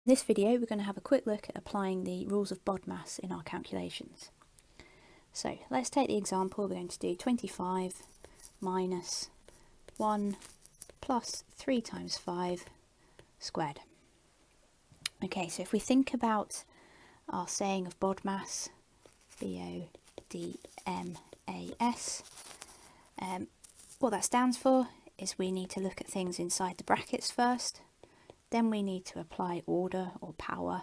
In this video we're going to have a quick look at applying the rules of BODMAS in our calculations. So let's take the example. We're going to do 25 minus 1 plus 3 times 5 squared. Okay, so if we think about our saying of BODMAS, B-O-D-M-A-S, what that stands for is we need to look at things inside the brackets first. Then we need to apply order or power.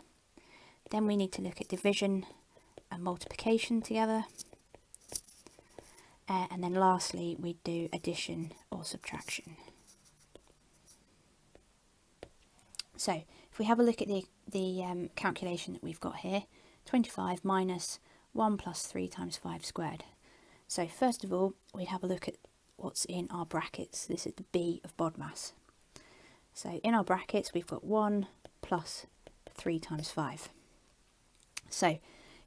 Then we need to look at division and multiplication together. And then lastly, we do addition or subtraction. So if we have a look at the calculation that we've got here, 25 minus 1 plus 3 times 5 squared. So first of all, we have a look at what's in our brackets. This is the B of BODMAS. So in our brackets, we've got 1 plus 3 times 5. So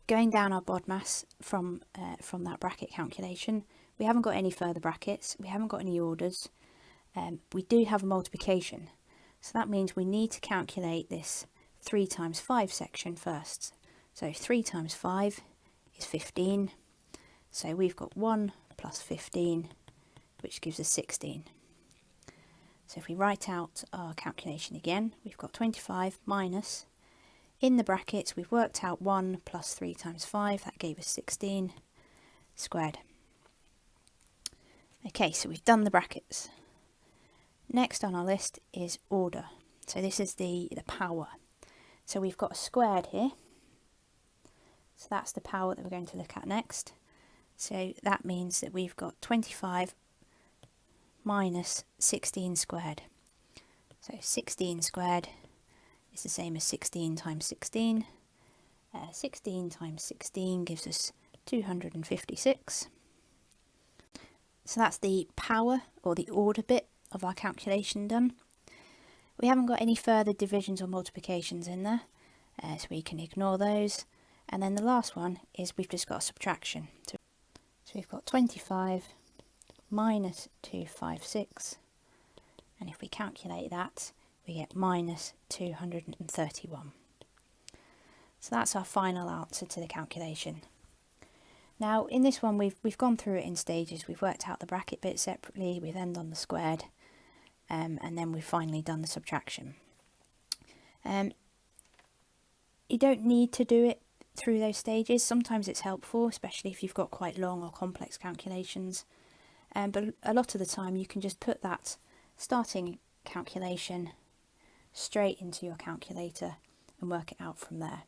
going down our BODMAS from that bracket calculation, we haven't got any further brackets, we haven't got any orders, we do have a multiplication. So that means we need to calculate this 3 times 5 section first. So 3 times 5 is 15. So we've got 1 plus 15, which gives us 16. So if we write out our calculation again, we've got 25 minus, in the brackets we've worked out 1 plus 3 times 5, that gave us 16 squared. Okay, so we've done the brackets. Next on our list is order. So this is the power. So we've got a squared here. So that's the power that we're going to look at next. So that means that we've got 25 minus 16 squared. So 16 squared is the same as 16 times 16. 16 times 16 gives us 256. So that's the power or the order bit of our calculation done. We haven't got any further divisions or multiplications in there, so we can ignore those. And then the last one is we've just got a subtraction. So we've got 25 minus 256, and if we calculate that, we get minus 231. So that's our final answer to the calculation. Now in this one we've gone through it in stages. We've worked out the bracket bit separately, we've then done the squared, and then we've finally done the subtraction. You don't need to do it through those stages. Sometimes it's helpful, especially if you've got quite long or complex calculations. But a lot of the time you can just put that starting calculation straight into your calculator and work it out from there.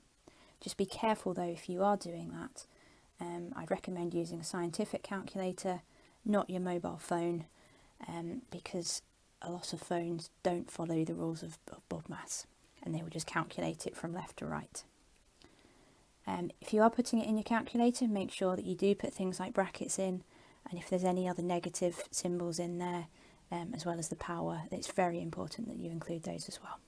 Just be careful though if you are doing that. I'd recommend using a scientific calculator, not your mobile phone, because a lot of phones don't follow the rules of BODMAS and they will just calculate it from left to right. If you are putting it in your calculator, make sure that you do put things like brackets in, and if there's any other negative symbols in there, as well as the power, it's very important that you include those as well.